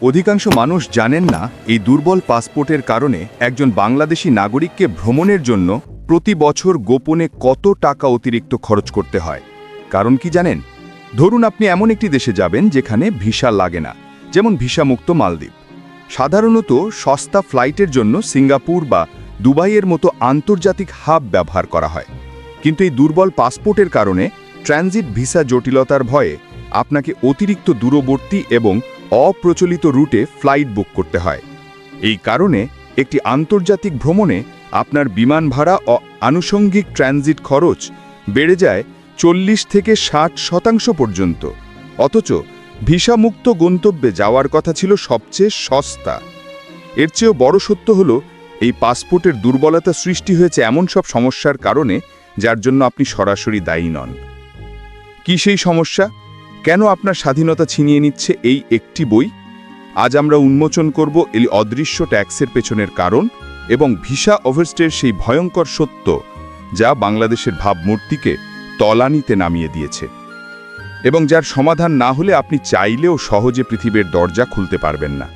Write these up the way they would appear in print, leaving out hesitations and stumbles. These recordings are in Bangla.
অধিকাংশ মানুষ জানেন না এই দুর্বল পাসপোর্টের কারণে একজন বাংলাদেশি নাগরিককে ভ্রমণের জন্য প্রতি বছর গোপনে কত টাকা অতিরিক্ত খরচ করতে হয়। কারণ কি জানেন? ধরুন আপনি এমন একটি দেশে যাবেন যেখানে ভিসা লাগে না, যেমন ভিসামুক্ত মালদ্বীপ। সাধারণত সস্তা ফ্লাইটের জন্য সিঙ্গাপুর বা দুবাইয়ের মতো আন্তর্জাতিক হাব ব্যবহার করা হয়। কিন্তু এই দুর্বল পাসপোর্টের কারণে ট্রানজিট ভিসা জটিলতার ভয়ে আপনাকে অতিরিক্ত দূরবর্তী এবং অপ্রচলিত রুটে ফ্লাইট বুক করতে হয়। এই কারণে একটি আন্তর্জাতিক ভ্রমণে আপনার বিমান ভাড়া ও আনুষঙ্গিক ট্রানজিট খরচ বেড়ে যায় 40 থেকে 60% পর্যন্ত। অথচ ভিসামুক্ত গন্তব্যে যাওয়ার কথা ছিল সবচেয়ে সস্তা। এর চেয়েও বড় সত্য হলো এই পাসপোর্টের দুর্বলতা সৃষ্টি হয়েছে এমন সব সমস্যার কারণে যার জন্য আপনি সরাসরি দায়ী নন। কি সেই সমস্যা? কেন আপনার স্বাধীনতা ছিনিয়ে নিচ্ছে এই একটি বই? আজ আমরা উন্মোচন করব এই অদৃশ্য ট্যাক্সের পেছনের কারণ এবং ভিসা ওভারস্টের সেই ভয়ঙ্কর সত্য যা বাংলাদেশের ভাবমূর্তিকে তলানিতে নামিয়ে দিয়েছে এবং যার সমাধান না হলে আপনি চাইলেও সহজে পৃথিবীর দরজা খুলতে পারবেন না।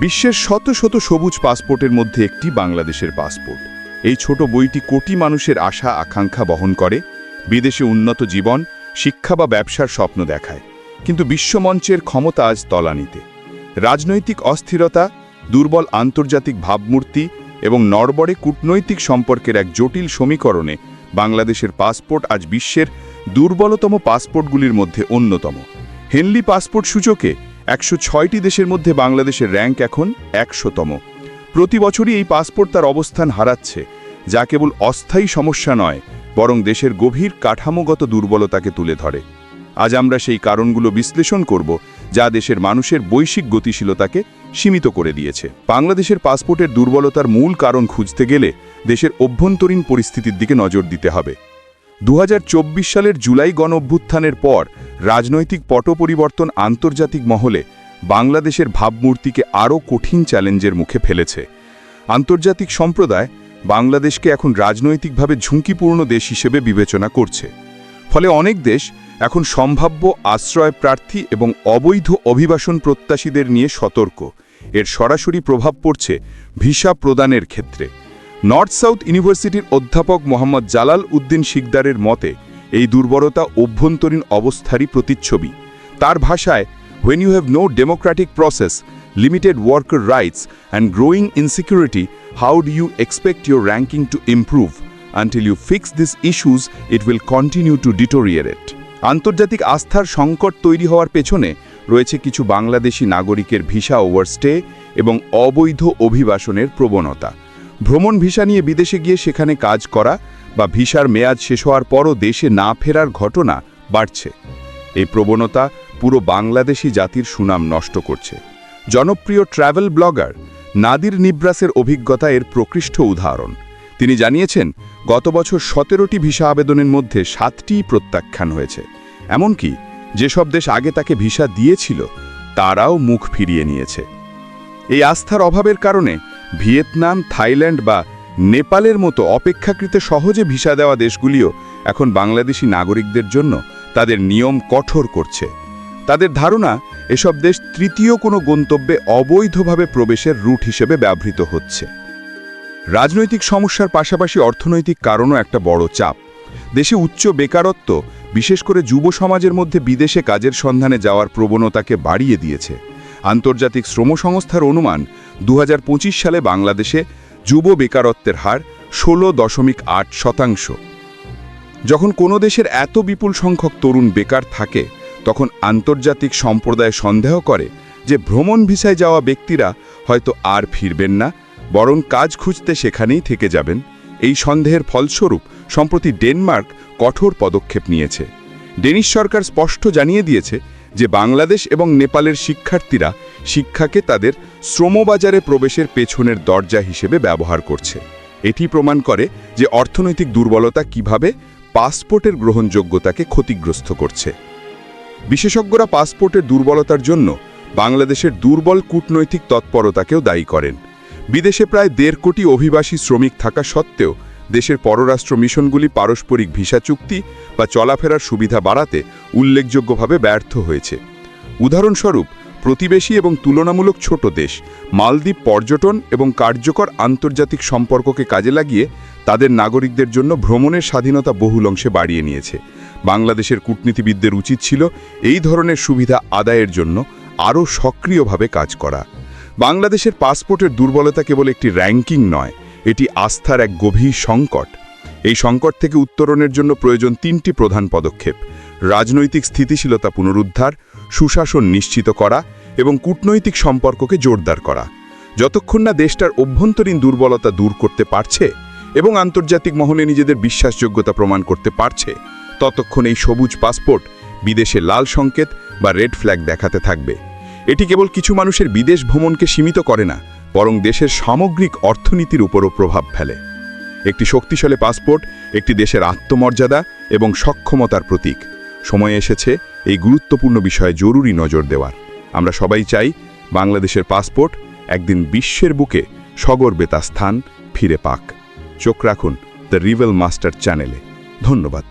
বিশ্বের শত শত সবুজ পাসপোর্টের মধ্যে একটি বাংলাদেশের পাসপোর্ট। এই ছোট বইটি কোটি মানুষের আশা আকাঙ্ক্ষা বহন করে, বিদেশে উন্নত জীবন, শিক্ষা বা ব্যবসার স্বপ্ন দেখায়। কিন্তু বিশ্বমঞ্চের ক্ষমতা আজ তলানিতে। রাজনৈতিক অস্থিরতা, দুর্বল আন্তর্জাতিক ভাবমূর্তি এবং নড়বড়ে কূটনৈতিক সম্পর্কের এক জটিল সমীকরণে বাংলাদেশের পাসপোর্ট আজ বিশ্বের দুর্বলতম পাসপোর্টগুলির মধ্যে অন্যতম। হেনলি পাসপোর্ট সূচকে 106টি দেশের মধ্যে বাংলাদেশের র্যাঙ্ক এখন 100তম। প্রতি বছরই এই পাসপোর্ট তার অবস্থান হারাচ্ছে, যা কেবল অস্থায়ী সমস্যা নয়, বরং দেশের গভীর কাঠামোগত দুর্বলতাকে তুলে ধরে। আজ আমরা সেই কারণগুলো বিশ্লেষণ করব যা দেশের মানুষের বৈশ্বিক গতিশীলতাকে সীমিত করে দিয়েছে। বাংলাদেশের পাসপোর্টের দুর্বলতার মূল কারণ খুঁজতে গেলে দেশের অভ্যন্তরীণ পরিস্থিতির দিকে নজর দিতে হবে। 2024 সালের জুলাই গণঅভ্যুত্থানের পর রাজনৈতিক পট পরিবর্তন আন্তর্জাতিক মহলে বাংলাদেশের ভাবমূর্তিকে আরও কঠিন চ্যালেঞ্জের মুখে ফেলেছে। আন্তর্জাতিক সম্প্রদায় বাংলাদেশকে এখন রাজনৈতিকভাবে ঝুঁকিপূর্ণ দেশ হিসেবে বিবেচনা করছে। ফলে অনেক দেশ এখন সম্ভাব্য আশ্রয় প্রার্থী এবং অবৈধ অভিবাসন প্রত্যাশীদের নিয়ে সতর্ক। এর সরাসরি প্রভাব পড়ছে ভিসা প্রদানের ক্ষেত্রে। নর্থ সাউথ ইউনিভার্সিটির অধ্যাপক মোহাম্মদ জালাল উদ্দিন শিকদারের মতে এই দুর্বলতা অভ্যন্তরীণ অবস্থারই প্রতিচ্ছবি। তার ভাষায়, when you have no democratic process, limited worker rights and growing insecurity, how do you expect your ranking to improve? Until you fix these issues, it will continue to deteriorate. আন্তর্জাতিক আস্থার সংকট তৈরি হওয়ার পেছনে রয়েছে কিছু বাংলাদেশি নাগরিকের ভিসা ওভারস্টে এবং অবৈধ অভিবাসনের প্রবণতা। ভ্রমণ ভিসা নিয়ে বিদেশে গিয়ে সেখানে কাজ করা বা ভিসার মেয়াদ শেষ হওয়ার পরও দেশে না ফেরার ঘটনা বাড়ছে। এই প্রবণতা পুরো বাংলাদেশি জাতির সুনাম নষ্ট করছে। জনপ্রিয় ট্রাভেল ব্লগার নাদির নিব্রাসের অভিজ্ঞতা এর প্রকৃষ্ট উদাহরণ। তিনি জানিয়েছেন, গত বছর 17টি ভিসা আবেদনের মধ্যে 7টিই প্রত্যাখ্যান হয়েছে। এমনকি যেসব দেশ আগে তাকে ভিসা দিয়েছিল তারাও মুখ ফিরিয়ে নিয়েছে। এই আস্থার অভাবের কারণে ভিয়েতনাম, থাইল্যান্ড বা নেপালের মতো অপেক্ষাকৃত সহজে ভিসা দেওয়া দেশগুলিও এখন বাংলাদেশি নাগরিকদের জন্য তাদের নিয়ম কঠোর করছে। তাদের ধারণা এসব দেশ তৃতীয় কোনো গন্তব্যে অবৈধভাবে প্রবেশের রুট হিসেবে ব্যবহৃত হচ্ছে। রাজনৈতিক সমস্যার পাশাপাশি অর্থনৈতিক কারণও একটা বড় চাপ। দেশে উচ্চ বেকারত্ব, বিশেষ করে যুব সমাজের মধ্যে বিদেশে কাজের সন্ধানে যাওয়ার প্রবণতাকে বাড়িয়ে দিয়েছে। আন্তর্জাতিক শ্রম সংস্থার অনুমান 2025 সালে বাংলাদেশে যুব বেকারত্বের হার 16.8%। যখন কোনো দেশের এত বিপুল সংখ্যক তরুণ বেকার থাকে, তখন আন্তর্জাতিক সম্প্রদায় সন্দেহ করে যে ভ্রমণ ভিসায় যাওয়া ব্যক্তিরা হয়তো আর ফিরবেন না, বরং কাজ খুঁজতে সেখানেই থেকে যাবেন। এই সন্দেহের ফলস্বরূপ সম্প্রতি ডেনমার্ক কঠোর পদক্ষেপ নিয়েছে। ডেনিশ সরকার স্পষ্ট জানিয়ে দিয়েছে যে বাংলাদেশ এবং নেপালের শিক্ষার্থীরা শিক্ষাকে তাদের শ্রমবাজারে প্রবেশের পেছনের দরজা হিসেবে ব্যবহার করছে। এটি প্রমাণ করে যে অর্থনৈতিক দুর্বলতা কিভাবে পাসপোর্টের গ্রহণযোগ্যতাকে ক্ষতিগ্রস্ত করছে। বিশেষজ্ঞরা পাসপোর্টের দুর্বলতার জন্য বাংলাদেশের দুর্বল কূটনৈতিক তৎপরতাকেও দায়ী করেন। বিদেশে প্রায় 1.5 কোটি অভিবাসী শ্রমিক থাকা সত্ত্বেও দেশের পররাষ্ট্র মিশনগুলি পারস্পরিক ভিসা চুক্তি বা চলাফেরার সুবিধা বাড়াতে উল্লেখযোগ্যভাবে ব্যর্থ হয়েছে। উদাহরণস্বরূপ, প্রতিবেশী এবং তুলনামূলক ছোট দেশ মালদ্বীপ পর্যটন এবং কার্যকর আন্তর্জাতিক সম্পর্ককে কাজে লাগিয়ে তাদের নাগরিকদের জন্য ভ্রমণের স্বাধীনতা বহুল অংশে বাড়িয়ে নিয়েছে। বাংলাদেশের কূটনীতিবিদদের উচিত ছিল এই ধরনের সুবিধা আদায়ের জন্য আরও সক্রিয়ভাবে কাজ করা। বাংলাদেশের পাসপোর্টের দুর্বলতা কেবল একটি র্যাঙ্কিং নয়, এটি আস্থার এক গভীর সংকট। এই সংকট থেকে উত্তরণের জন্য প্রয়োজন 3টি প্রধান পদক্ষেপ: রাজনৈতিক স্থিতিশীলতা পুনরুদ্ধার, সুশাসন নিশ্চিত করা এবং কূটনৈতিক সম্পর্ককে জোরদার করা। যতক্ষণ না দেশটার অভ্যন্তরীণ দুর্বলতা দূর করতে পারছে এবং আন্তর্জাতিক মহলে নিজেদের বিশ্বাসযোগ্যতা প্রমাণ করতে পারছে, ততক্ষণ এই সবুজ পাসপোর্ট বিদেশে লাল সংকেত বা রেড ফ্ল্যাগ দেখাতে থাকবে। এটি কেবল কিছু মানুষের বিদেশ ভ্রমণকে সীমিত করে না, বরং দেশের সামগ্রিক অর্থনীতির উপরও প্রভাব ফেলে। একটি শক্তিশালী পাসপোর্ট একটি দেশের আত্মমর্যাদা এবং সক্ষমতার প্রতীক। সময় এসেছে এই গুরুত্বপূর্ণ বিষয়ে জরুরি নজর দেওয়ার। আমরা সবাই চাই বাংলাদেশের পাসপোর্ট একদিন বিশ্বের বুকে সগর্বে তার স্থান ফিরে পাক। চোখ রাখুন দ্য রিভেল মাস্টার চ্যানেলে। ধন্যবাদ।